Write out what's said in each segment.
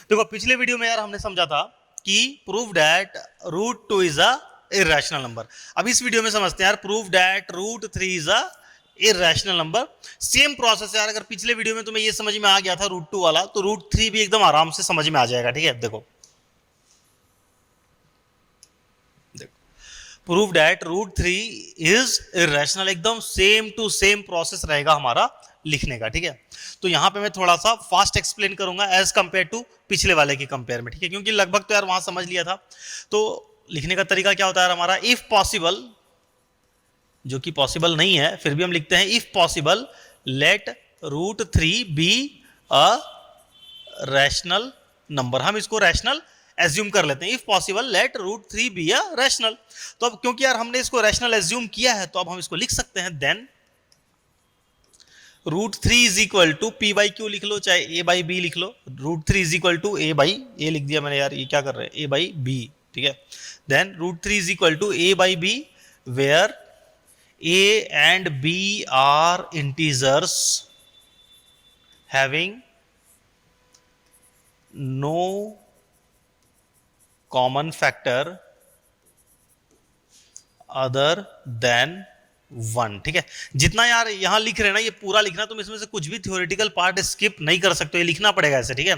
देखो पिछले वीडियो में यार हमने समझा था कि prove that root two is a irrational number. अब इस वीडियो में समझते हैं यार prove that root three is a irrational number. Same process यार, अगर पिछले वीडियो में तुम्हें ये समझ में आ गया था रूट टू वाला, तो रूट थ्री भी एकदम आराम से समझ में आ जाएगा। ठीक है, देखो prove that root three is irrational, एकदम सेम टू सेम प्रोसेस रहेगा हमारा लिखने का। ठीक है, तो यहां पे मैं थोड़ा सा फास्ट एक्सप्लेन करूंगा एज कंपेयर टू पिछले वाले के कंपेयर में। ठीक है, क्योंकि लगभग तो यार वहां समझ लिया था। तो लिखने का तरीका क्या होता है हमारा, इफ पॉसिबल, जो कि पॉसिबल नहीं है फिर भी हम लिखते हैं if possible let root three be a rational number. हम इसको रैशनल एज्यूम कर लेते हैं। If possible let root three be a rational. तो अब क्योंकि यार हमने इसको रैशनल एज्यूम किया है, तो अब हम इसको लिख सकते हैं then root three is equal to P by Q लिख लो, चाहे ए बाई बी लिख लो। Root three is equal to A by, A लिख दिया मैंने यार, ये क्या कर रहे हैं, ए बाई बी। ठीक है, then root three is equal to A by b where a and b are integers having no common factor other than one. ठीक है, जितना यार यहां लिख रहे हैं ना, ये पूरा लिखना, तुम इसमें से कुछ भी थ्योरेटिकल पार्ट स्किप नहीं कर सकते, ये लिखना पड़ेगा ऐसे। ठीक है,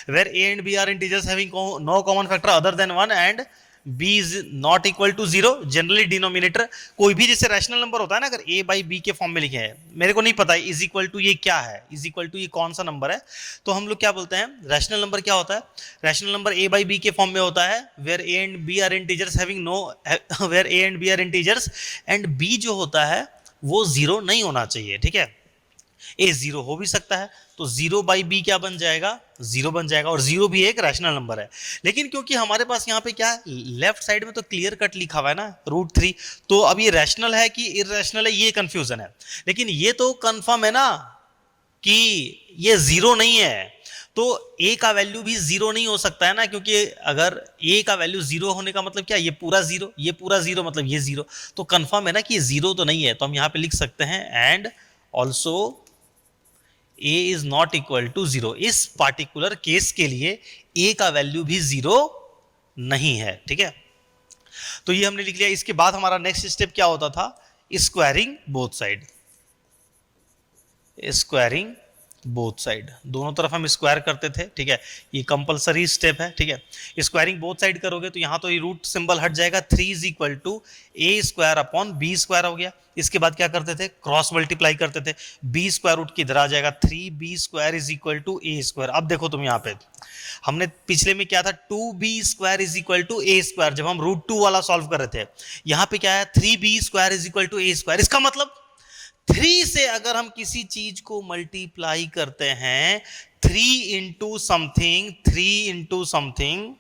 where a and b are integers having no common factor other than one and b is not equal to zero, generally denominator कोई भी जैसे रैशनल नंबर होता है ना, अगर a बाई बी के फॉर्म में लिखे हैं, मेरे को नहीं पता इज इक्वल टू ये क्या है, इज इक्वल टू ये कौन सा नंबर है, तो हम लोग क्या बोलते हैं, रैशनल नंबर क्या होता है, rational number a by b के फॉर्म में होता है where a and b are integers having no, where a and b are integers and b जो होता है वो जीरो नहीं होना चाहिए। ठीक है, ए जीरो हो भी सकता है, तो जीरो बाई बी क्या बन जाएगा, जीरो बन जाएगा, और जीरो भी एक रैशनल नंबर है। लेकिन क्योंकि हमारे पास यहाँ पे क्या है, लेफ्ट साइड में तो क्लियर कट लिखा हुआ है ना रूट थ्री, तो अब ये रैशनल है कि इररेशनल है, ये कंफ्यूजन है। लेकिन ये तो कंफर्म है ना कि ये जीरो नहीं है, तो a का वैल्यू भी जीरो नहीं हो सकता है ना, क्योंकि अगर a का वैल्यू जीरो होने का मतलब क्या, ये पूरा जीरो, ये पूरा जीरो, मतलब ये जीरो, तो कंफर्म है ना कि ये जीरो तो नहीं है। तो हम यहां पे लिख सकते हैं and also a is not equal to zero. इस पार्टिकुलर केस के लिए a का वैल्यू भी जीरो नहीं है। ठीक है, तो ये हमने लिख लिया। इसके बाद हमारा नेक्स्ट स्टेप क्या होता था, squaring both side. Squaring both side, दोनों तरफ हम स्क्वायर करते थे। ठीक है, ये कंपलसरी स्टेप है। ठीक है, स्क्वायरिंग बोथ साइड करोगे तो यहां तो ये रूट सिंबल हट जाएगा, three is equal to a square upon b square हो गया। इसके बाद क्या करते थे, क्रॉस मल्टीप्लाई करते थे, बी स्क्वायर रूट किधर आ जाएगा, three b square is equal to a square. अब देखो तुम यहाँ पे, हमने पिछले में क्या था, two b square is equal to a square, जब हम रूट टू वाला सॉल्व कर रहे थे। यहां पे क्या है, three b square is equal to a square. इसका मतलब थ्री से अगर हम किसी चीज को मल्टीप्लाई करते हैं, three into something, three into something,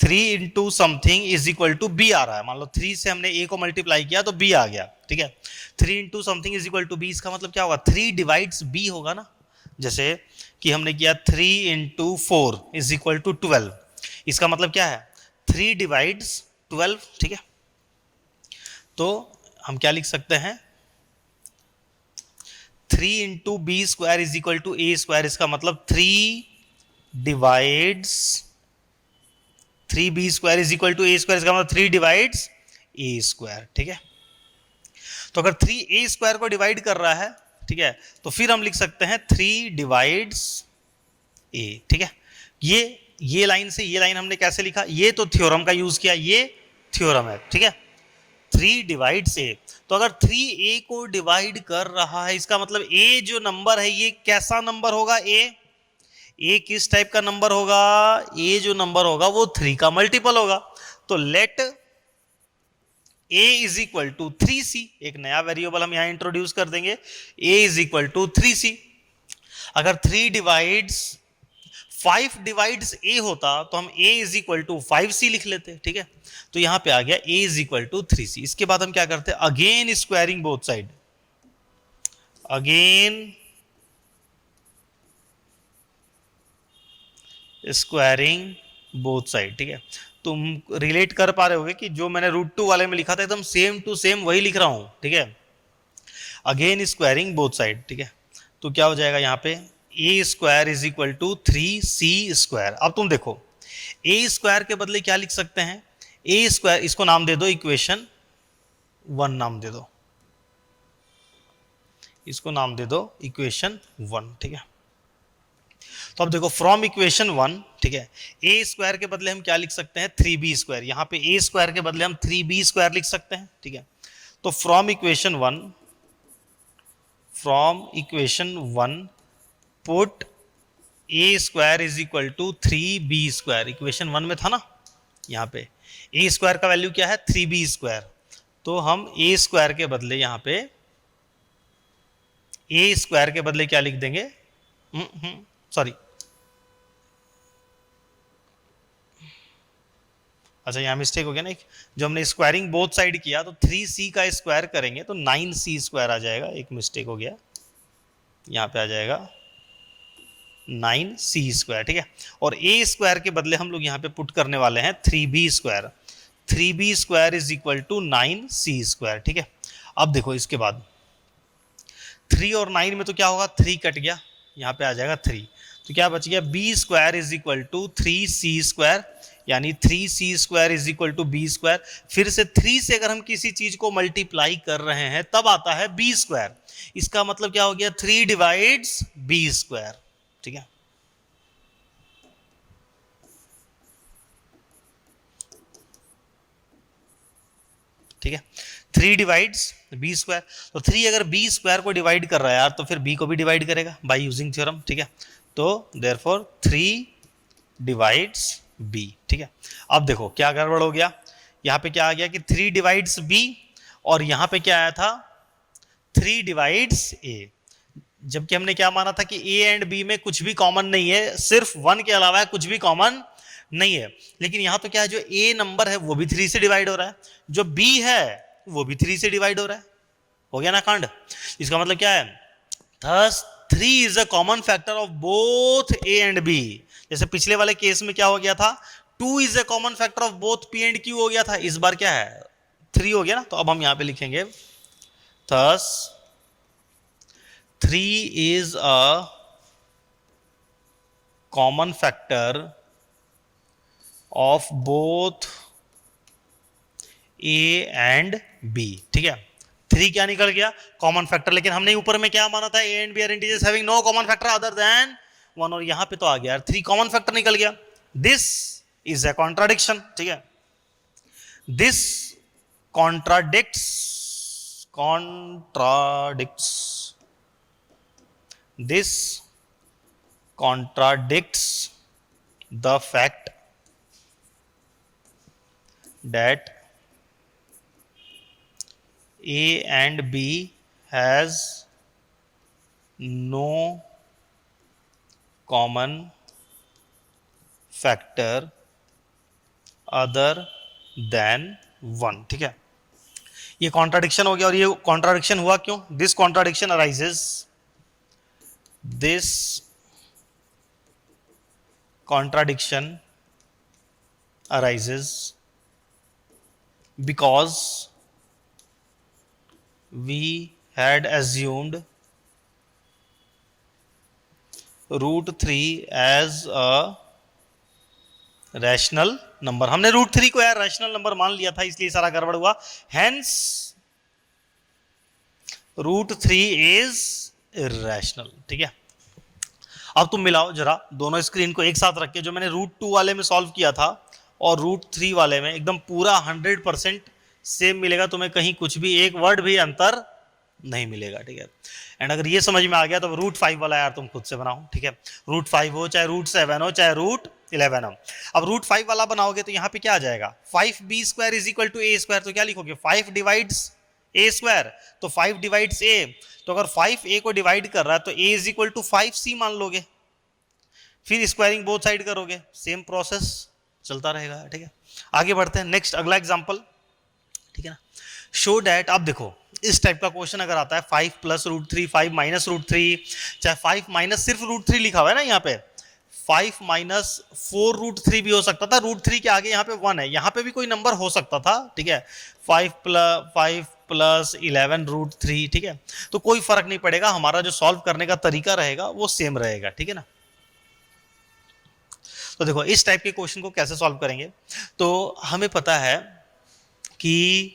three into something is equal to B आ रहा है। मान लो थ्री से हमने ए को मल्टीप्लाई किया तो बी आ गया। ठीक है, three into something is equal to b, इसका मतलब क्या होगा, थ्री डिवाइड्स बी होगा ना। जैसे कि हमने किया three into four is equal to 12, इसका मतलब क्या है, थ्री डिवाइड्स 12। ठीक है, तो हम क्या लिख सकते हैं, three into b square is equal to a square, इसका मतलब three divides, three b square is equal to a square, इसका मतलब थ्री डिवाइड्स ए स्क्वायर। ठीक है, तो अगर थ्री ए स्क्वायर को डिवाइड कर रहा है, ठीक है, तो फिर हम लिख सकते हैं थ्री डिवाइड्स ए। ठीक है, ये लाइन से ये लाइन हमने कैसे लिखा, ये तो थ्योरम का यूज किया, ये थ्योरम है। ठीक है, थ्री डिवाइड्स ए, तो अगर थ्री ए को डिवाइड कर रहा है, इसका मतलब ए जो नंबर है ये कैसा नंबर होगा, ए किस टाइप का नंबर होगा, ए जो नंबर होगा वो थ्री का मल्टीपल होगा। तो let A is equal to three C, एक नया वेरिएबल हम यहां इंट्रोड्यूस कर देंगे, A is equal to three C. अगर three divides five divides A होता तो हम a is equal to five C लिख लेते। ठीक है, तो यहां पे आ गया a is equal to three c. इसके बाद हम क्या करते हैं, again squaring both side, again squaring both side. ठीक है, तुम रिलेट कर पा रहे होगे कि जो मैंने रूट टू वाले में लिखा था एकदम सेम टू सेम वही लिख रहा हूं। ठीक है, अगेन स्क्वायरिंग बोथ साइड। ठीक है, तो क्या हो जाएगा यहाँ पे, A square is equal to 3c²। अब तुम देखो ए स्क्वायर के बदले क्या लिख सकते हैं, ए स्क्वायर, इसको नाम दे दो इक्वेशन 1 नाम दे दो, इसको नाम दे दो इक्वेशन 1, ठीक है। तो अब देखो फ्रॉम इक्वेशन 1, ठीक है, ए स्क्वायर के बदले हम क्या लिख सकते हैं 3b²। यहां पे ए स्क्वायर के बदले हम 3b² लिख सकते हैं, ठीक है। तो from equation 1 put a square is equal to 3b²। Equation 1 में था ना, यहाँ पे ए स्क्वायर का वैल्यू क्या है 3b²। तो हम ए स्क्वायर के बदले यहाँ पे ए स्क्वायर के बदले क्या लिख देंगे, सॉरी, अच्छा यहाँ मिस्टेक हो गया ना, एक जो हमने स्क्वायरिंग बोथ साइड किया तो 3c का स्क्वायर करेंगे तो 9c² आ जाएगा, एक मिस्टेक हो गया, यहाँ पे आ जाएगा 9c², ठीक है। और ए स्क्वायर के बदले हम लोग यहाँ पे पुट करने वाले हैं 3b²। 3b² is equal to 9c², ठीक है। अब देखो इसके बाद 3 और 9 में तो क्या होगा, 3 कट गया, यहाँ पे आ जाएगा 3, तो क्या बच गया b² is equal to 3c², यानी 3c² is equal to b²। फिर से 3 से अगर हम किसी चीज को मल्टीप्लाई कर रहे हैं तब आता है b²। इसका मतलब क्या हो गया 3 डिवाइड्स b², ठीक है। ठीक है, 3 डिवाइड्स b²। तो 3 अगर b² को डिवाइड कर रहा है यार तो फिर b को भी डिवाइड करेगा बाय यूजिंग थ्योरम, ठीक है। तो देयरफॉर 3 डिवाइड्स b, ठीक है। अब देखो क्या गड़बड़ हो गया, यहाँ पे क्या आ गया कि 3 डिवाइड्स b और यहाँ पे क्या आया था 3 डिवाइड्स a, जबकि हमने क्या माना था कि a एंड b में कुछ भी कॉमन नहीं है, सिर्फ 1 के अलावा कुछ भी कॉमन नहीं है। लेकिन यहाँ तो क्या है, जो a नंबर है वो भी 3 से डिवाइड हो रहा है, जो b है वो भी 3 से डिवाइड हो रहा है, हो गया ना कांड। इसका मतलब क्या है, thus 3 is a common factor of both a and b। जैसे पिछले वाले केस में क्या हो गया था, 2 is a common factor of both p and q हो गया था, इस बार क्या है 3 हो गया ना। तो अब हम यहां पे लिखेंगे thus 3 is a common factor of both a and b, ठीक है। 3 क्या निकल गया कॉमन फैक्टर, लेकिन हमने ऊपर में क्या माना था a and b are integers having no common factor other than 1, और यहां पे तो आ गया 3 कॉमन फैक्टर निकल गया। दिस इज अ कॉन्ट्राडिक्शन, ठीक है। This contradicts this contradicts the fact that A and B has no common factor other than 1, ठीक है। ये कॉन्ट्राडिक्शन हो गया, और ये कॉन्ट्राडिक्शन हुआ क्यों, this contradiction arises, this contradiction arises because we had assumed √3 as a rational number. हमने √3 को यार रैशनल नंबर मान लिया था, इसलिए सारा गड़बड़ हुआ। हेंस √3 इज इरैशनल, ठीक है। अब तुम मिलाओ जरा दोनों स्क्रीन को एक साथ रख के, जो मैंने √2 वाले में सॉल्व किया था और √3 वाले में, एकदम पूरा 100% सेम मिलेगा तुम्हें, कहीं कुछ भी एक वर्ड भी अंतर नहीं मिलेगा, ठीक है। एंड अगर ये समझ में आ गया तो √5 वाला यार तुम खुद से बनाओ, ठीक है। √5 हो चाहे √7 हो चाहे √11 हो। अब √5 वाला बनाओगे तो यहाँ पे क्या आ जाएगा 5b² is equal to a², तो क्या लिखोगे 5 डिवाइड्स a², तो 5 डिवाइड्स a, तो अगर 5 a को डिवाइड कर रहा है तो a is equal to 5c मान लोगे, फिर स्क्वायरिंग बोथ साइड करोगे, सेम प्रोसेस चलता रहेगा, ठीक है। आगे बढ़ते हैं, नेक्स्ट अगला एग्जांपल, ठीक है ना। शो डैट, अब देखो इस टाइप का क्वेश्चन अगर आता है 5 + √3, 5 - √3, चाहे 5 माइनस सिर्फ √3 लिखा हुआ है ना यहाँ पे, 5 माइनस 4√3 भी हो सकता था, √3 के आगे यहाँ पे 1 है, यहाँ पे भी कोई नंबर हो सकता था, ठीक है। 5 + 11√3, ठीक है। तो कोई फर्क नहीं पड़ेगा, हमारा जो सॉल्व करने का तरीका रहेगा वो सेम रहेगा, ठीक है ना। तो देखो इस टाइप के क्वेश्चन को कैसे सॉल्व करेंगे, तो हमें पता है कि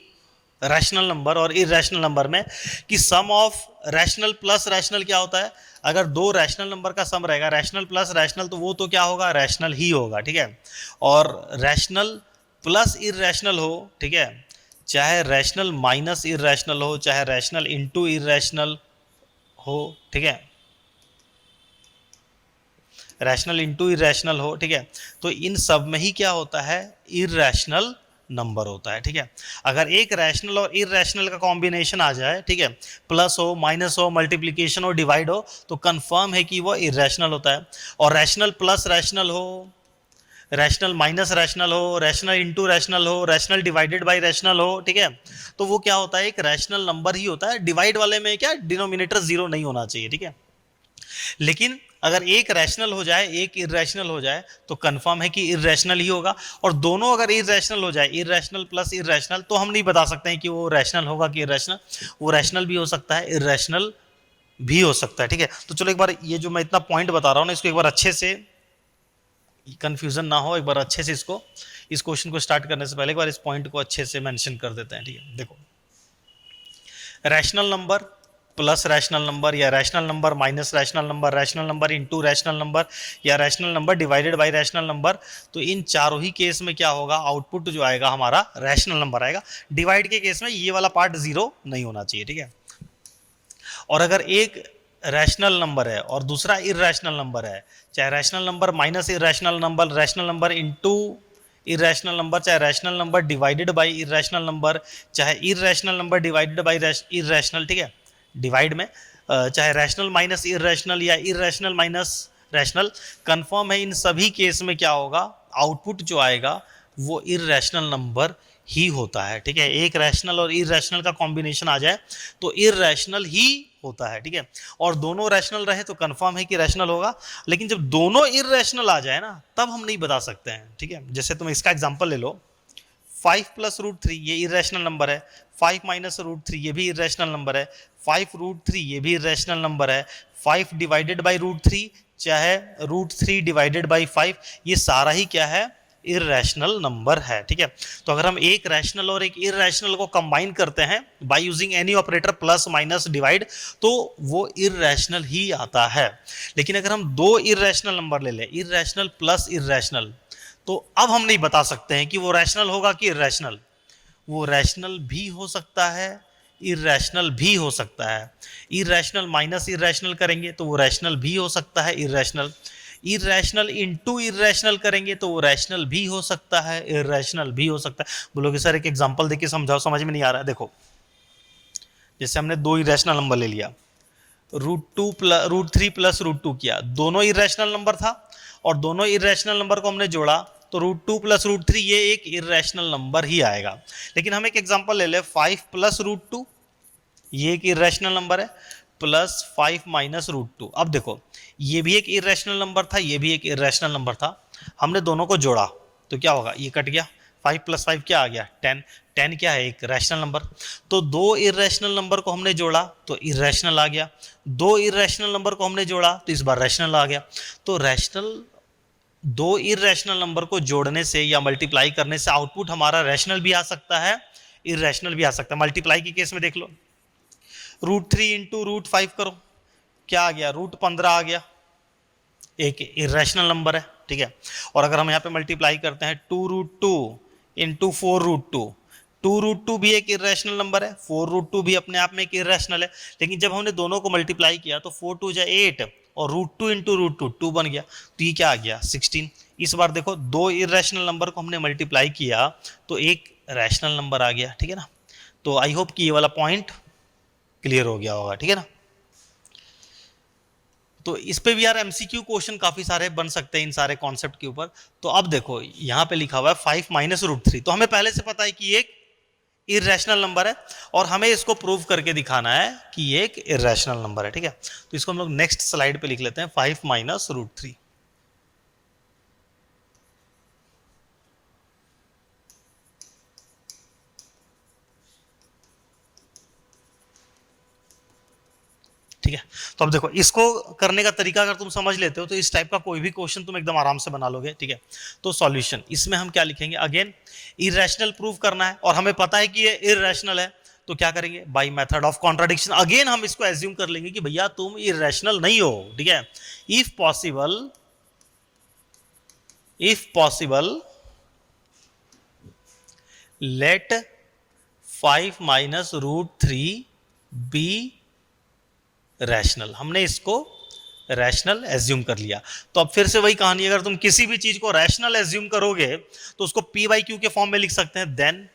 रैशनल नंबर और इरेशनल नंबर में कि सम ऑफ रैशनल प्लस रैशनल क्या होता है। अगर दो रैशनल नंबर का सम रहेगा, रैशनल प्लस रैशनल, तो वो तो क्या होगा, रैशनल ही होगा, ठीक है। और रैशनल प्लस इरेशनल हो, ठीक है, चाहे रैशनल माइनस इरेशनल हो, चाहे रैशनल इनटू इरेशनल हो, ठीक है, रैशनल इनटू इरेशनल हो, ठीक है, तो इन सब में ही क्या होता है, इरेशनल नंबर होता है, ठीक है। अगर एक रैशनल और इरेशनल का कॉम्बिनेशन आ जाए, ठीक है, प्लस हो, माइनस हो, मल्टीप्लिकेशन हो, डिवाइड हो, तो कंफर्म है कि वो इरेशनल होता है। और रैशनल प्लस रैशनल हो, रैशनल माइनस रैशनल हो, रैशनल इनटू रैशनल हो, रैशनल डिवाइडेड बाय रैशनल हो, ठीक है, तो वो क्या होता है, एक रैशनल नंबर ही होता है। डिवाइड वाले में क्या, डिनोमिनेटर जीरो नहीं होना चाहिए, ठीक है। लेकिन अगर एक रैशनल हो जाए, एक इरेशनल हो जाए, तो कंफर्म है कि इरेशनल ही होगा। और दोनों अगर इरेशनल हो जाए, इरेशनल प्लस इरेशनल, तो हम नहीं बता सकते हैं कि वो रैशनल होगा कि इरेशनल। वो रैशनल भी हो सकता है, इरेशनल भी हो सकता है, ठीक है। तो चलो एक बार ये जो मैं इतना पॉइंट बता रहा हूँ ना, इसको एक बार अच्छे से, कंफ्यूजन ना हो, एक बार अच्छे से इसको, इस क्वेश्चन को स्टार्ट करने से पहले एक बार इस पॉइंट को अच्छे से मेंशन कर देते हैं, ठीक है। देखो, rational number plus rational number, या rational number minus rational number, rational number into rational number, या rational number divided by rational number, तो इन चारों ही केस में क्या होगा, आउटपुट जो आएगा हमारा रैशनल नंबर आएगा। डिवाइड के केस में ये वाला पार्ट जीरो नहीं होना चाहिए, ठीक है। और अगर एक रैशनल नंबर है और दूसरा इरेशनल नंबर है, चाहे rational number minus irrational number, rational number into irrational number, चाहे rational number divided by irrational number, चाहे irrational number divided by irrational, ठीक है, डिवाइड में, चाहे रैशनल माइनस इरेशनल या इरेशनल माइनस रैशनल, कंफर्म है इन सभी केस में क्या होगा, आउटपुट जो आएगा वो इरेशनल नंबर ही होता है, ठीक है। एक रैशनल और इरेशनल का कॉम्बिनेशन आ जाए तो इरेशनल ही होता है, ठीक है। और दोनों रैशनल रहे तो कंफर्म है कि रैशनल होगा। लेकिन जब दोनों इरेशनल आ जाए ना, तब हम नहीं बता सकते हैं, ठीक है। जैसे तुम इसका एग्जांपल ले लो, 5 + √3 ये इरेशनल नंबर है, 5 - √3 ये भी इरेशनल नंबर है, 5√3 ये भी इरेशनल नंबर है, 5 डिवाइडेड बाई √3 चाहे √3 डिवाइडेड बाई 5, ये सारा ही क्या है, इरेशनल नंबर है, ठीक है। तो अगर हम एक रैशनल और एक इरेशनल को कंबाइन करते हैं by using any operator plus minus divide, तो वो इरेशनल ही आता है। लेकिन अगर हम दो इरेशनल नंबर ले लें, इरेशनल प्लस इरेशनल, तो अब हम नहीं बता सकते हैं कि वो रैशनल होगा कि इरेशनल। वो रैशनल भी हो सकता है, इरेशनल भी हो सकता है। इरेशनल माइनस इरेशनल करेंगे तो वो रैशनल भी हो सकता है, इरेशनल। इरेशनल इनटू इरेशनल करेंगे तो वो रैशनल भी हो सकता है, इरेशनल भी हो सकता है। बोलोगे सर एक एग्जांपल देके समझाओ, समझ में नहीं आ रहा है। देखो, जैसे हमने दो इरेशनल नंबर ले लिया, √3 + √2 किया, दोनों इरेशनल नंबर था, और दोनों इरेशनल नंबर को हमने जोड़ा तो √2 + √3 ये एक इरेशनल नंबर ही आएगा। लेकिन हम एक एग्जांपल ले ले, 5 + √2 ये एक इरेशनल नंबर है, प्लस 5 - √2। अब देखो, ये भी एक इरेशनल नंबर था, ये भी एक इरेशनल नंबर था, हमने दोनों को जोड़ा तो क्या होगा, ये कट गया, 5 + 5 क्या आ गया, 10। 10 क्या है, एक रैशनल नंबर। तो दो इरेशनल नंबर को हमने जोड़ा तो इरेशनल आ गया, दो इरेशनल नंबर को हमने जोड़ा तो इस बार रैशनल आ गया। तो रैशनल, दो इरेशनल नंबर को जोड़ने से या मल्टीप्लाई करने से आउटपुट हमारा रैशनल भी आ सकता है, इरेशनल भी आ सकता है। मल्टीप्लाई के केस में देख लो, √3 × √5 करो, क्या आ गया, √15 आ गया, एक इरेशनल नंबर है, ठीक है। और अगर हम यहाँ पे मल्टीप्लाई करते हैं 2√2 × 4√2, 2√2 भी एक इरेशनल नंबर है, 4√2 भी अपने आप में एक इरेशनल है। लेकिन जब हमने दोनों को मल्टीप्लाई किया तो 4 2 जा 8 और √2 × √2 2 बन गया, तो ये क्या आ गया, 16। इस बार देखो, दो इरेशनल नंबर को हमने मल्टीप्लाई किया तो एक रैशनल नंबर आ गया, ठीक है ना। तो आई होप कि ये वाला पॉइंट क्लियर हो गया होगा, ठीक है ना। तो इस पे भी यार एमसीक्यू क्वेश्चन काफी सारे बन सकते हैं इन सारे कॉन्सेप्ट के ऊपर। तो अब देखो, यहाँ पे लिखा हुआ है 5 - √3, तो हमें पहले से पता है कि ये एक इरेशनल नंबर है और हमें इसको प्रूव करके दिखाना है कि ये एक इरेशनल नंबर है, ठीक है। तो इसको हम लोग नेक्स्ट स्लाइड पे लिख लेते हैं, 5 - √3। ठीक है। तो अब देखो इसको करने का तरीका अगर तुम समझ लेते हो तो इस टाइप का कोई भी क्वेश्चन तुम एकदम आराम से बना लोगे, ठीक है। तो सॉल्यूशन इसमें हम क्या लिखेंगे, अगेन इरेशनल प्रूव करना है और हमें पता है कि ये इरेशनल है, तो क्या करेंगे, by method of contradiction again हम इसको एज्यूम कर लेंगे कि भैया तुम इरेशनल नहीं हो, ठीक है। If possible let 5 minus root 3 b rational, हमने इसको रैशनल एज्यूम कर लिया। तो अब फिर से वही कहानी, अगर तुम किसी भी चीज को रैशनल एज्यूम करोगे तो उसको पी बाई क्यू के फॉर्म में लिख सकते हैं, देन,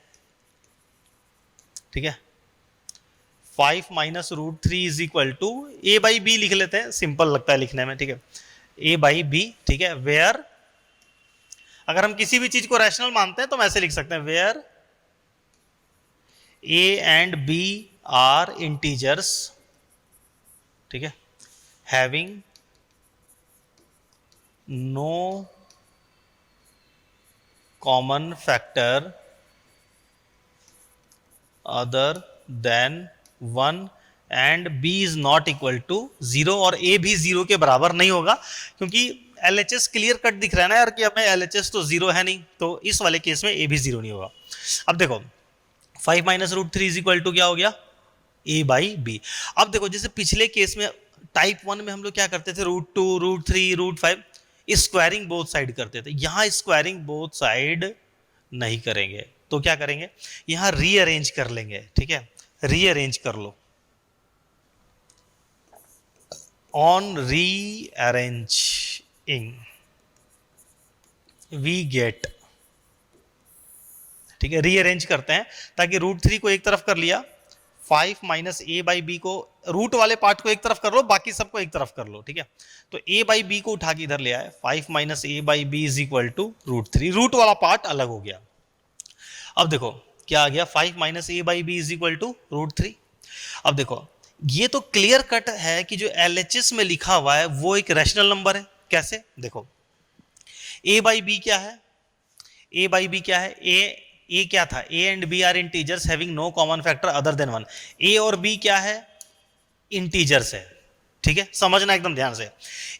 ठीक है, 5 minus root 3 is equal to A by B लिख लेते हैं, सिंपल लगता है लिखने में, ठीक है, ए बाई बी, ठीक है, वेयर, अगर हम किसी भी चीज को रैशनल मानते हैं तो हम ऐसे लिख सकते हैं, where a and b are integers, ठीक है, having no common factor other than 1 and b is not equal to 0, और a भी 0 के बराबर नहीं होगा, क्योंकि LHS क्लियर कट दिख रहा है ना यार कि हमें LHS तो 0 है नहीं, तो इस वाले केस में a भी 0 नहीं होगा। अब देखो 5 minus root 3 is equal to क्या हो गया, a बाई बी। अब देखो जैसे पिछले केस में टाइप 1 में हम लोग क्या करते थे, root 2 root 3 root 5 squaring both side करते थे, यहां स्क्वायरिंग बोथ साइड नहीं करेंगे, तो क्या करेंगे, यहां रीअरेंज कर लेंगे, ठीक है, रीअरेंज कर लो, ऑन रीअरेंजिंग वी गेट, ठीक है, रीअरेंज करते हैं ताकि रूट 3 को एक तरफ कर लिया, 5 माइनस ए बाई बी को, रूट वाले पार्ट को एक तरफ कर लो, बाकी सबको एक तरफ कर लो, ठीक है। तो ए बाई बी को उठा के इधर ले आए, 5 minus a by b is equal to root 3, root वाला पार्ट अलग हो गया। अब देखो क्या आ गया, 5 minus a by b is equal to root 3। अब देखो ये तो क्लियर कट है कि जो LHS में लिखा हुआ है वो एक रैशनल नंबर है, कैसे, देखो ए बाई बी क्या है, ए बाई बी क्या है, ए क्या था, a and b are integers having no common factor other than 1, a और बी क्या है, इंटीजर्स है, ठीक है, समझना एकदम ध्यान से,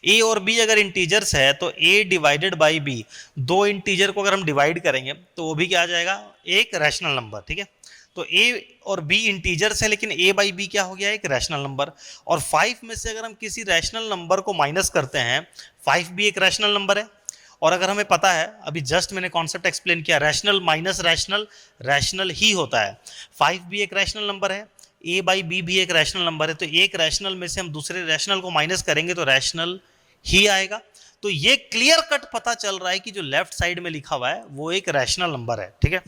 ए और बी अगर इंटीजर्स है तो ए डिवाइडेड बाई बी, दो इंटीजर को अगर हम डिवाइड करेंगे तो वो भी क्या आ जाएगा, एक रैशनल नंबर, ठीक है। तो ए और बी इंटीजर्स है लेकिन ए बाई बी क्या हो गया, एक रैशनल नंबर, और 5 में से अगर हम किसी रैशनल नंबर को माइनस करते हैं, 5 भी एक रैशनल नंबर है, और अगर हमें पता है, अभी जस्ट मैंने कॉन्सेप्ट एक्सप्लेन किया, रैशनल माइनस रैशनल रैशनल ही होता है, 5 भी एक रैशनल नंबर है, ए बाई बी भी एक रैशनल नंबर है, तो एक रैशनल में से हम दूसरे रैशनल को माइनस करेंगे तो रैशनल ही आएगा। तो ये क्लियर कट पता चल रहा है कि जो लेफ्ट साइड में लिखा हुआ है वो एक रैशनल नंबर है, ठीक है।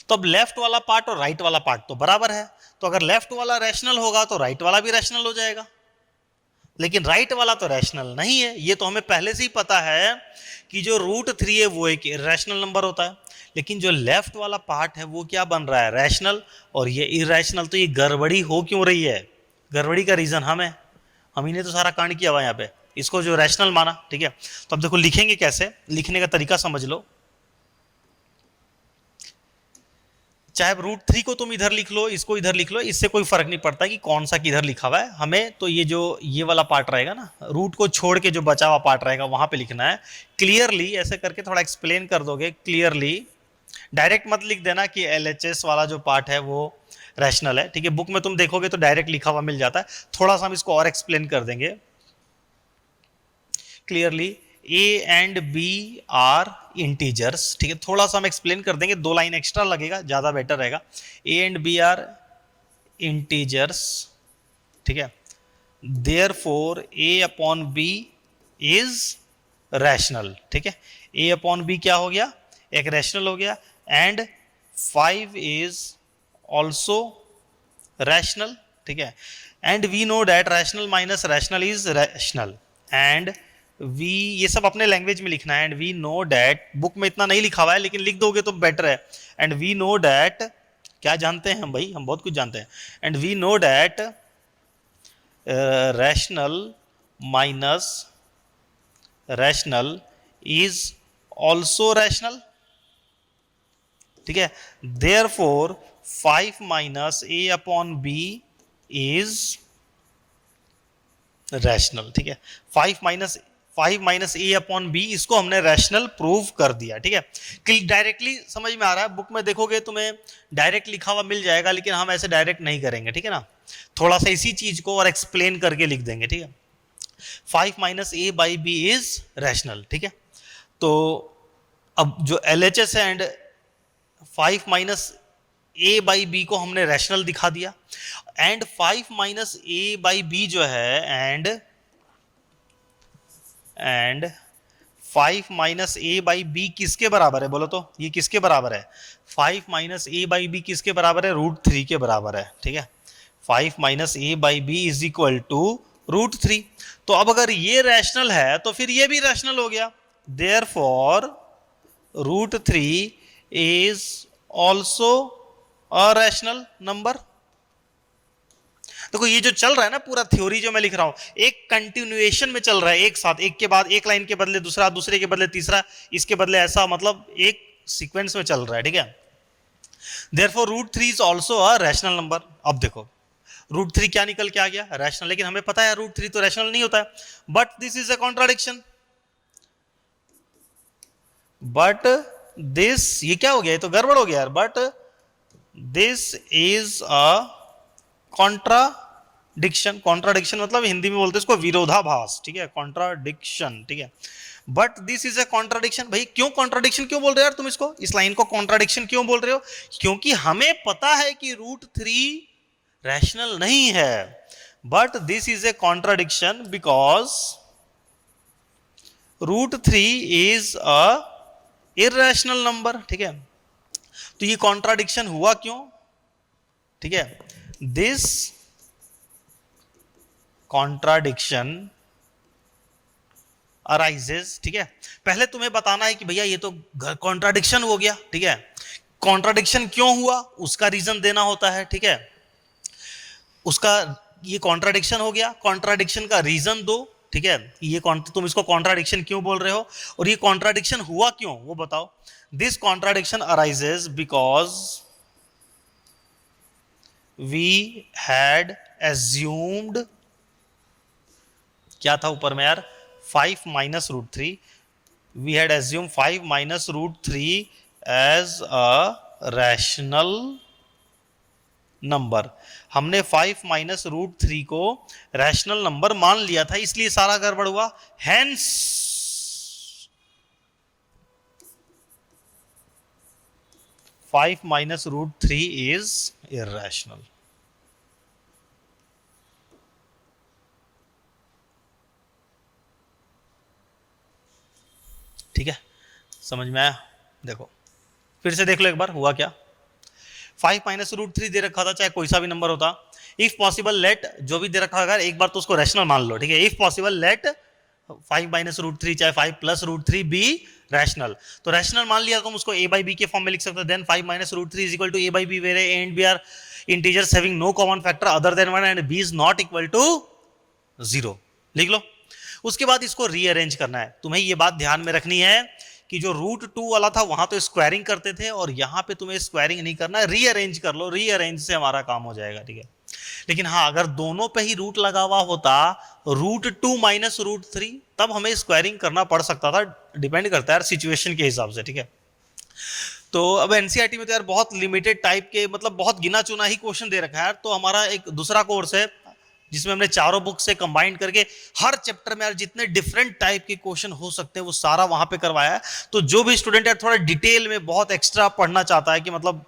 तो अब लेफ्ट वाला पार्ट और राइट वाला पार्ट तो बराबर है, तो अगर लेफ्ट वाला रैशनल होगा तो राइट वाला भी रैशनल हो जाएगा, लेकिन राइट वाला तो रैशनल नहीं है, ये तो हमें पहले से ही पता है कि जो रूट 3 है वो एक इरेशनल नंबर होता है, लेकिन जो लेफ्ट वाला पार्ट है वो क्या बन रहा है, रैशनल, और ये इरेशनल, तो ये गड़बड़ी हो क्यों रही है, गड़बड़ी का रीजन हम ही ने तो सारा कांड किया हुआ यहाँ पे, इसको जो रैशनल माना, ठीक है। तो अब देखो लिखेंगे कैसे, लिखने का तरीका समझ लो, चाहे रूट 3 को तुम इधर लिख लो, इसको इधर लिख लो, इससे कोई फर्क नहीं पड़ता कि कौन सा किधर लिखा हुआ है, हमें तो ये जो ये वाला पार्ट रहेगा ना, रूट को छोड़ के जो बचा हुआ पार्ट रहेगा वहां पे लिखना है क्लियरली, ऐसे करके थोड़ा एक्सप्लेन कर दोगे क्लियरली, डायरेक्ट मत लिख देना कि LHS वाला जो पार्ट है वो रैशनल है, ठीक है, बुक में तुम देखोगे तो डायरेक्ट लिखा हुआ मिल जाता है, थोड़ा सा हम इसको और एक्सप्लेन कर देंगे clearly, a and b are integers, ठीक है, थोड़ा सा हम एक्सप्लेन कर देंगे, 2 लाइन एक्स्ट्रा लगेगा, ज्यादा बेटर रहेगा, a and b are integers, ठीक है, therefore a upon b is rational, ठीक है, ए अपॉन बी क्या हो गया, एक रैशनल हो गया, एंड 5 इज ऑल्सो रैशनल, ठीक है, and we know that rational minus rational is rational, and we, ये सब अपने लैंग्वेज में लिखना है, and we know that, book में इतना नहीं लिखा हुआ है लेकिन लिख दोगे तो बेटर है, एंड वी नो डैट, क्या जानते हैं हम भाई, हम बहुत कुछ जानते हैं, and we know that rational minus rational is also rational, ठीक है, therefore 5 minus a upon b is rational, ठीक है। 5 माइनस ए अपॉन बी, इसको हमने रैशनल प्रूव कर दिया, ठीक है। डायरेक्टली समझ में आ रहा है, बुक में देखोगे तुम्हें डायरेक्ट लिखा हुआ मिल जाएगा, लेकिन हम ऐसे डायरेक्ट नहीं करेंगे, ठीक है ना। थोड़ा सा इसी चीज को और एक्सप्लेन करके लिख देंगे, ठीक है। 5 - a/b इज रैशनल, ठीक है। तो अब जो LHS है एंड 5 - a/b को हमने रैशनल दिखा दिया, एंड 5 - a/b जो है एंड 5 - a/b किसके बराबर है, बोलो तो ये किसके बराबर है? 5 - a/b किसके बराबर है? √3 के बराबर है, ठीक है। 5 - a/b इज इक्वल टू √3। तो अब अगर ये रैशनल है तो फिर ये भी रैशनल हो गया, therefore √3 is also a rational number. देखो ये जो चल रहा है ना पूरा थ्योरी जो मैं लिख रहा हूं, एक कंटिन्यूएशन में चल रहा है, एक साथ, एक के बाद एक, लाइन के बदले दूसरा, दूसरे के बदले तीसरा, इसके बदले ऐसा, मतलब एक सीक्वेंस में चल रहा है, ठीक है। Therefore √3 is also a rational number. अब देखो √3 क्या निकल के आ गया? रैशनल। लेकिन हमें पता है √3 तो रैशनल नहीं होता है, but this is a contradiction. But this, ये क्या हो गया? ये तो गड़बड़ हो गया यार। But this is a contradiction. Contradiction मतलब हिंदी में बोलते हैं इसको विरोधाभास, ठीक है, कॉन्ट्राडिक्शन, ठीक है। But this is a contradiction. भाई क्यों कॉन्ट्राडिक्शन क्यों बोल रहे हो यार तुम इसको? इस लाइन को कॉन्ट्राडिक्शन क्यों बोल रहे हो? क्योंकि हमें पता है कि √3 रैशनल नहीं है, but this is a contradiction because √3 is a irrational number, ठीक है। तो ये कॉन्ट्राडिक्शन हुआ क्यों? ठीक है, दिस कॉन्ट्राडिक्शन अराइजेस, ठीक है। पहले तुम्हें बताना है कि भैया ये तो कॉन्ट्राडिक्शन हो गया, ठीक है। कॉन्ट्राडिक्शन क्यों हुआ उसका रीजन देना होता है, ठीक है। उसका, ये कॉन्ट्राडिक्शन हो गया, कॉन्ट्राडिक्शन का रीजन दो, ठीक है। ये तुम इसको कॉन्ट्राडिक्शन क्यों बोल रहे हो और ये कॉन्ट्राडिक्शन हुआ क्यों वो बताओ। This contradiction arises because we had assumed, क्या था ऊपर में यार, 5 - √3, we had assume 5 - √3 as a rational number. हमने 5 - √3 को रैशनल नंबर मान लिया था, इसलिए सारा गड़बड़ हुआ। Hence 5 - √3 is irrational. ठीक है, समझ में आया? देखो फिर से देख लो एक बार हुआ क्या। 5 - √3 दे रखा था, चाहे कोई सा भी नंबर होता। इफ पॉसिबल लेट, जो भी दे रखा है एक बार तो उसको रैशनल मान लो, ठीक है। इफ पॉसिबल लेट 5 - √3 चाहे 5 + √3 बी रैशनल। तो रैशनल मान लिया तो हम उसको a/b के फॉर्म में लिख सकते हैं। Then 5 - √3 is equal to a/b where a and b are integers having no common factor other than 1 and b is not equal to 0। लिख लो। उसके बाद इसको रीअरेंज करना है। तुम्हें ये बात ध्यान में रखनी है कि जो √2 वाला था वहां तो स्क्वायरिंग करते थे और यहां पे तुम्हें स्क्वायरिंग नहीं करना है, रीअरेंज कर लो। रीअरेंज से हमारा काम हो जाएगा, ठीक है। लेकिन हाँ, अगर दोनों पे ही रूट लगा हुआ होता, √2 - √3, तब हमें स्क्वायरिंग करना पड़ सकता था। डिपेंड करता है सिचुएशन के हिसाब से, ठीक है। तो अब एनसीईआरटी में तो यार बहुत लिमिटेड टाइप के, मतलब बहुत गिना चुना ही क्वेश्चन दे रखा है यार। तो हमारा एक दूसरा कोर्स है जिसमें हमने चारों बुक से कंबाइन करके हर चैप्टर में यार जितने डिफरेंट टाइप के क्वेश्चन हो सकते हैं वो सारा वहां पे करवाया है। तो जो भी स्टूडेंट यार थोड़ा डिटेल में बहुत एक्स्ट्रा पढ़ना चाहता है कि मतलब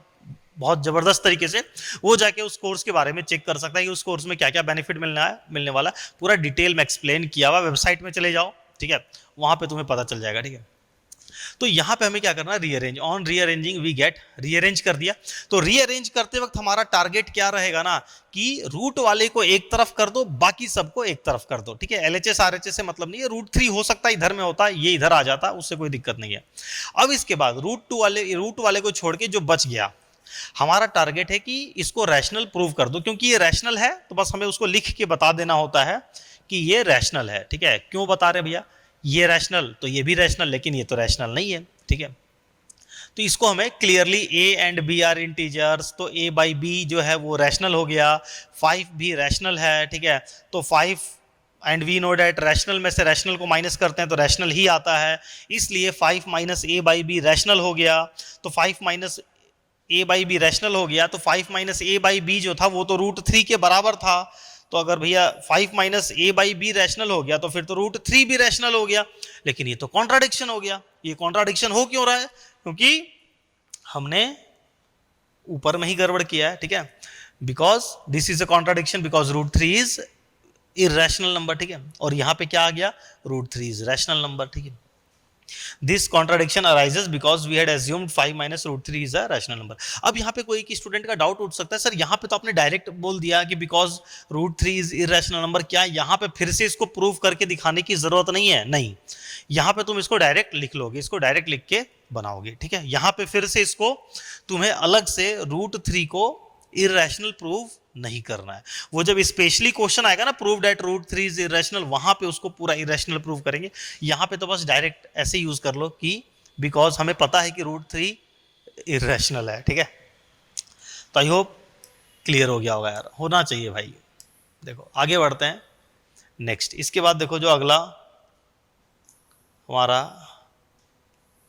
बहुत जबरदस्त तरीके से, वो जाके उस कोर्स के बारे में चेक कर सकता है कि उस कोर्स में क्या क्या बेनिफिट मिलने वाला है। पूरा डिटेल में एक्सप्लेन किया हुआ, वेबसाइट में चले जाओ, ठीक है, वहां पे तुम्हें पता चल जाएगा, ठीक है। तो यहां पे हमें क्या करना है, rearrange. On rearranging we get, rearrange कर दिया। तो रीअरेंज करते वक्त हमारा टारगेट क्या रहेगा ना, कि रूट वाले को एक तरफ कर दो, बाकी सबको एक तरफ कर दो, ठीक है। LHS RHS से मतलब नहीं है। √3 हो सकता है इधर में होता है, ये इधर आ जाता, उससे कोई दिक्कत नहीं है। अब इसके बाद रूट वाले को छोड़ के जो बच गया, हमारा टारगेट है कि इसको रैशनल प्रूव कर दो। क्योंकि ये रैशनल है तो बस हमें उसको लिख के बता देना होता है कि ये रैशनल है, ठीक है। क्यों बता रहे भैया, ये रैशनल तो ये भी रैशनल, लेकिन ये तो रैशनल नहीं है, ठीक है। तो इसको हमें clearly a and b are integers, तो a/b जो है वो रैशनल हो गया। 5 भी रैशनल है, ठीक है। तो 5 and we know that rational में से रैशनल को माइनस करते हैं तो रैशनल ही आता है, इसलिए 5 minus a by B rational हो गया। तो 5 minus a by B rational हो गया, तो 5 माइनस ए बाई बी जो था वो तो √3 के बराबर था। तो अगर भैया 5 minus a by B rational हो गया तो फिर तो √3 भी रैशनल हो गया। लेकिन ये तो कॉन्ट्राडिक्शन हो गया। ये कॉन्ट्राडिक्शन हो क्यों रहा है? क्योंकि हमने ऊपर में ही गड़बड़ किया है, ठीक है। Because this is a contradiction, because √3 is irrational number, ठीक है। और यहां पे क्या आ गया? √3 इज रैशनल नंबर, ठीक है। This contradiction arises because we had assumed 5 minus √3 is a rational number. अब यहाँ पे कोई स्टूडेंट का डाउट उठ सकता है, सर यहाँ पे तो आपने डायरेक्ट बोल दिया कि बिकॉज √3 इज इरेशनल नंबर, क्या यहाँ पे फिर से इसको प्रूव करके दिखाने की जरूरत नहीं है? नहीं, यहाँ पे तुम इसको डायरेक्ट लिख लोगे, इसको डायरेक्ट लिख के बनाओगे, ठीक है। यहाँ पे फिर से इसको तुम्हें अलग से √3 को इरेशनल प्रूव नहीं करना है। वो जब स्पेशली क्वेश्चन आएगा ना, प्रूव दैट √3 इज इरेशनल, वहां पे उसको पूरा इरेशनल प्रूव करेंगे। यहां पे तो बस डायरेक्ट ऐसे यूज कर लो कि बिकॉज हमें पता है कि √3 इरेशनल है, ठीक है। तो आई होप क्लियर हो गया होगा यार, होना चाहिए भाई। देखो आगे बढ़ते हैं नेक्स्ट। इसके बाद देखो जो अगला हमारा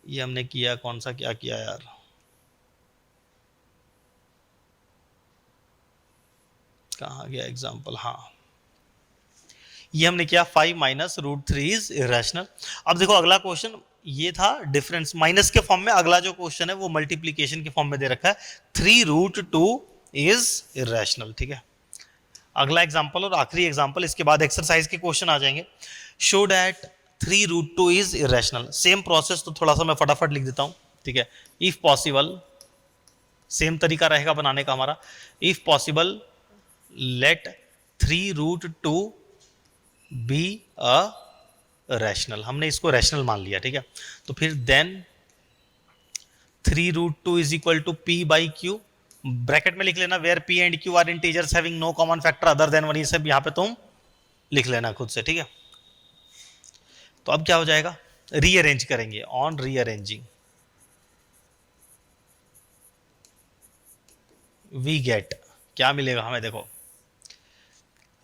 ये हमने किया, कौन सा क्या किया यार, कहाँ गया एग्जाम्पल, हाँ ये हमने किया 5 माइनस √3 इज इरेशनल। अब देखो अगला क्वेश्चन ये था डिफरेंस माइनस के फॉर्म में, अगला जो क्वेश्चन है वो मल्टीप्लीकेशन के फॉर्म में दे रखा है, 3√2 इज इरेशनल, ठीक है। अगला एग्जाम्पल और आखिरी एग्जाम्पल, इसके बाद एक्सरसाइज के क्वेश्चन आ जाएंगे। Show that 3√2 is irrational. Same process, तो थोड़ा सा मैं फटाफट लिख देता हूं, ठीक है। इफ पॉसिबल, सेम तरीका रहेगा बनाने का हमारा। If possible let 3√2 b a rational, हमने इसको रैशनल मान लिया, ठीक है। तो फिर then 3√2 is equal to P by q, bracket में लिख लेना, where p and q are integers having no common factor other than 1, ये सब यहां पे तुम लिख लेना खुद से, ठीक है। तो अब क्या हो जाएगा, रीअरेंज करेंगे, ऑन रीअरेंजिंग वी गेट, क्या मिलेगा हमें, देखो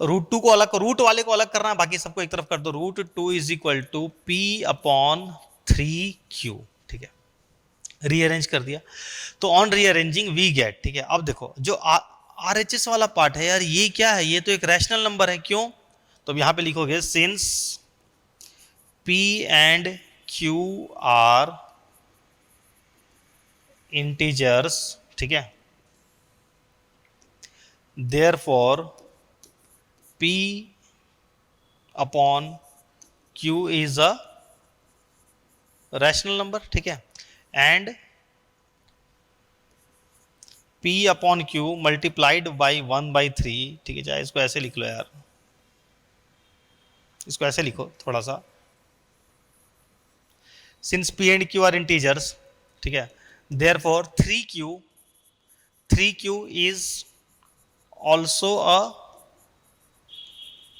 √2 को अलग, रूट वाले को अलग करना है, बाकी सबको एक तरफ कर दो। √2 इज इक्वल टू P/3Q, ठीक है। रीअरेंज कर दिया, तो ऑन रीअरेंजिंग वी गेट, ठीक है। अब देखो जो RHS वाला पार्ट है यार, ये क्या है, ये तो एक रैशनल नंबर है, क्यों? तो यहां पे लिखोगे since P and Q are integers, ठीक है, therefore P/Q is a rational number, ठीक है। एंड P/Q मल्टीप्लाइड बाई 1/3, ठीक है। चाहे इसको ऐसे लिख लो यार, इसको ऐसे लिखो थोड़ा सा, since P and Q are integers, ठीक है, therefore 3Q is also a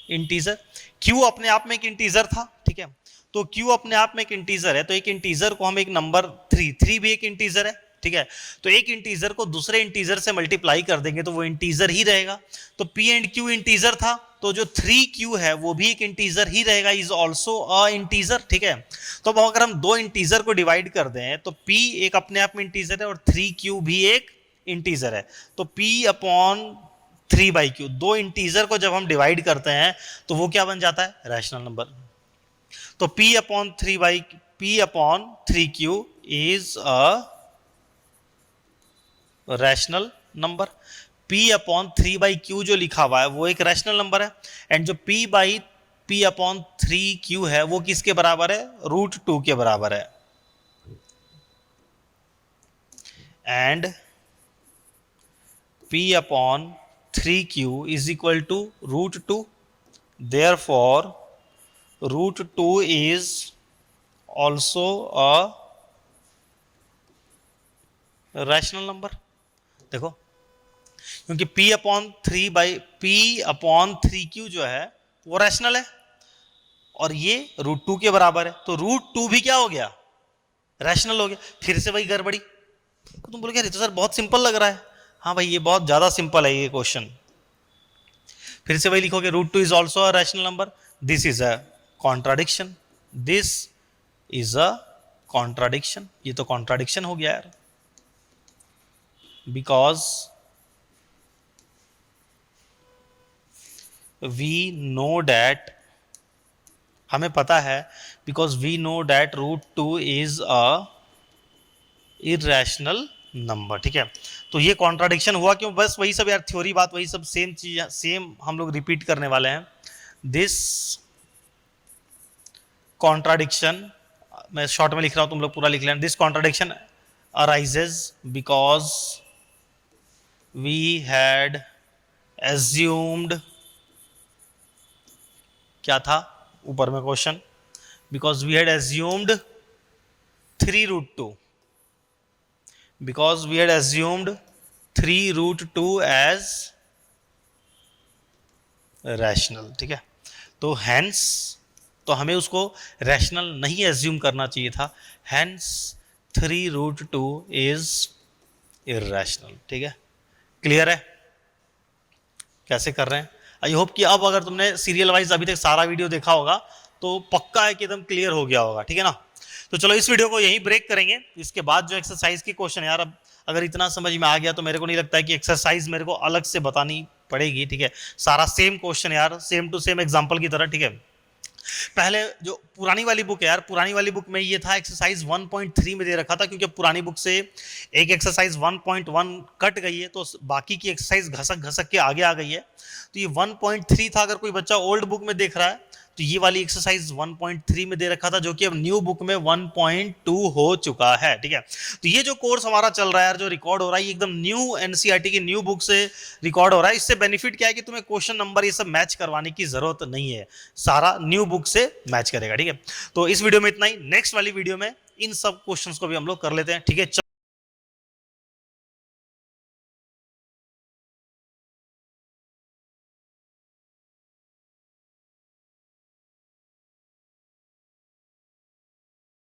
integer. Q अपने आप में एक इंटीजर था, ठीक है। तो Q अपने आप में एक इंटीजर है, तो एक इंटीजर को हम एक नंबर 3 भी एक इंटीजर है, ठीक है। तो एक इंटीजर को दूसरे इंटीजर से मल्टीप्लाई कर देंगे तो वो इंटीजर ही रहेगा। तो P एंड Q इंटीजर था, तो जो 3Q है वो भी एक इंटीजर ही रहेगा, इज ऑल्सो अ इंटीजर, ठीक है। तो अब अगर हम दो इंटीजर को डिवाइड कर दें तो P एक अपने आप में इंटीजर है और 3Q भी एक इंटीजर है। तो P/3/Q, दो इंटीजर को जब हम डिवाइड करते हैं तो वो क्या बन जाता है, रैशनल नंबर। तो P/3Q is a rational number. P/3/Q जो लिखा हुआ है वो एक रैशनल नंबर है, एंड जो P/3Q है वो किसके बराबर है, √2 के बराबर है। And P/3Q is equal to √2, therefore √2 is also a rational number. देखो क्योंकि P/3Q जो है वो रैशनल है और ये √2 के बराबर है, तो √2 भी क्या हो गया, रैशनल हो गया। फिर से वही गड़बड़ी, तो तुम बोलोगे यार ये तो सर बहुत सिंपल लग रहा है। हाँ भाई ये बहुत ज्यादा सिंपल है ये क्वेश्चन। फिर से वही लिखोगे, √2 is also a rational number, this is a contradiction, this is a contradiction, ये तो कॉन्ट्राडिक्शन हो गया यार, बिकॉज वी नो डैट, हमें पता है, because we know that root two is a irrational number, ठीक है। तो ये कॉन्ट्राडिक्शन हुआ क्यों, बस वही सब यार थ्योरी बात, वही सब सेम चीज सेम हम लोग रिपीट करने वाले हैं। दिस कॉन्ट्राडिक्शन, मैं शॉर्ट में लिख रहा हूं, तुम लोग पूरा लिख लेना। This contradiction arises because we had assumed, क्या था ऊपर में question, because we had assumed 3 root 2, because we had assumed 3 root 2 as rational, ठीक है। तो हैंस, तो हमें उसको रैशनल नहीं एज्यूम करना चाहिए था, हैंस 3 रूट 2 इज इरैशनल, ठीक है। क्लियर है कैसे कर रहे हैं? आई होप कि अब अगर तुमने सीरियल वाइज अभी तक सारा वीडियो देखा होगा तो पक्का है कि एकदम क्लियर हो गया होगा, ठीक है ना। तो चलो इस वीडियो को यहीं ब्रेक करेंगे, इसके बाद जो एक्सरसाइज की क्वेश्चन यार, अब अगर इतना समझ में आ गया तो मेरे को नहीं लगता है कि एक्सरसाइज मेरे को अलग से बतानी पड़ेगी, ठीक है। सारा सेम क्वेश्चन यार, सेम टू सेम एग्जाम्पल की तरह, ठीक है। पहले जो पुरानी वाली बुक है यार, पुरानी वाली बुक में ये था एक्सरसाइज 1.3 में दे रखा था, क्योंकि पुरानी बुक से एक एक्सरसाइज 1.1 कट गई है, तो बाकी की एक्सरसाइज घसक घसक के आगे आ गई है। तो ये 1.3 था, अगर कोई बच्चा ओल्ड बुक में देख रहा है तो ये वाली एक्सरसाइज 1.3 में दे रखा था, जो कि अब न्यू बुक में 1.2 हो चुका है, ठीक है। तो ये जो कोर्स हमारा चल रहा है यार, जो रिकॉर्ड हो रहा है, ये एकदम न्यू एनसीईआरटी की न्यू बुक से रिकॉर्ड हो रहा है। इससे बेनिफिट क्या है कि तुम्हें क्वेश्चन नंबर ये सब मैच करवाने की जरूरत नहीं है, सारा न्यू बुक से मैच करेगा, ठीक है। तो इस वीडियो में इतना ही, नेक्स्ट वाली वीडियो में इन सब क्वेश्चंस को भी हम लोग कर लेते हैं, ठीक है।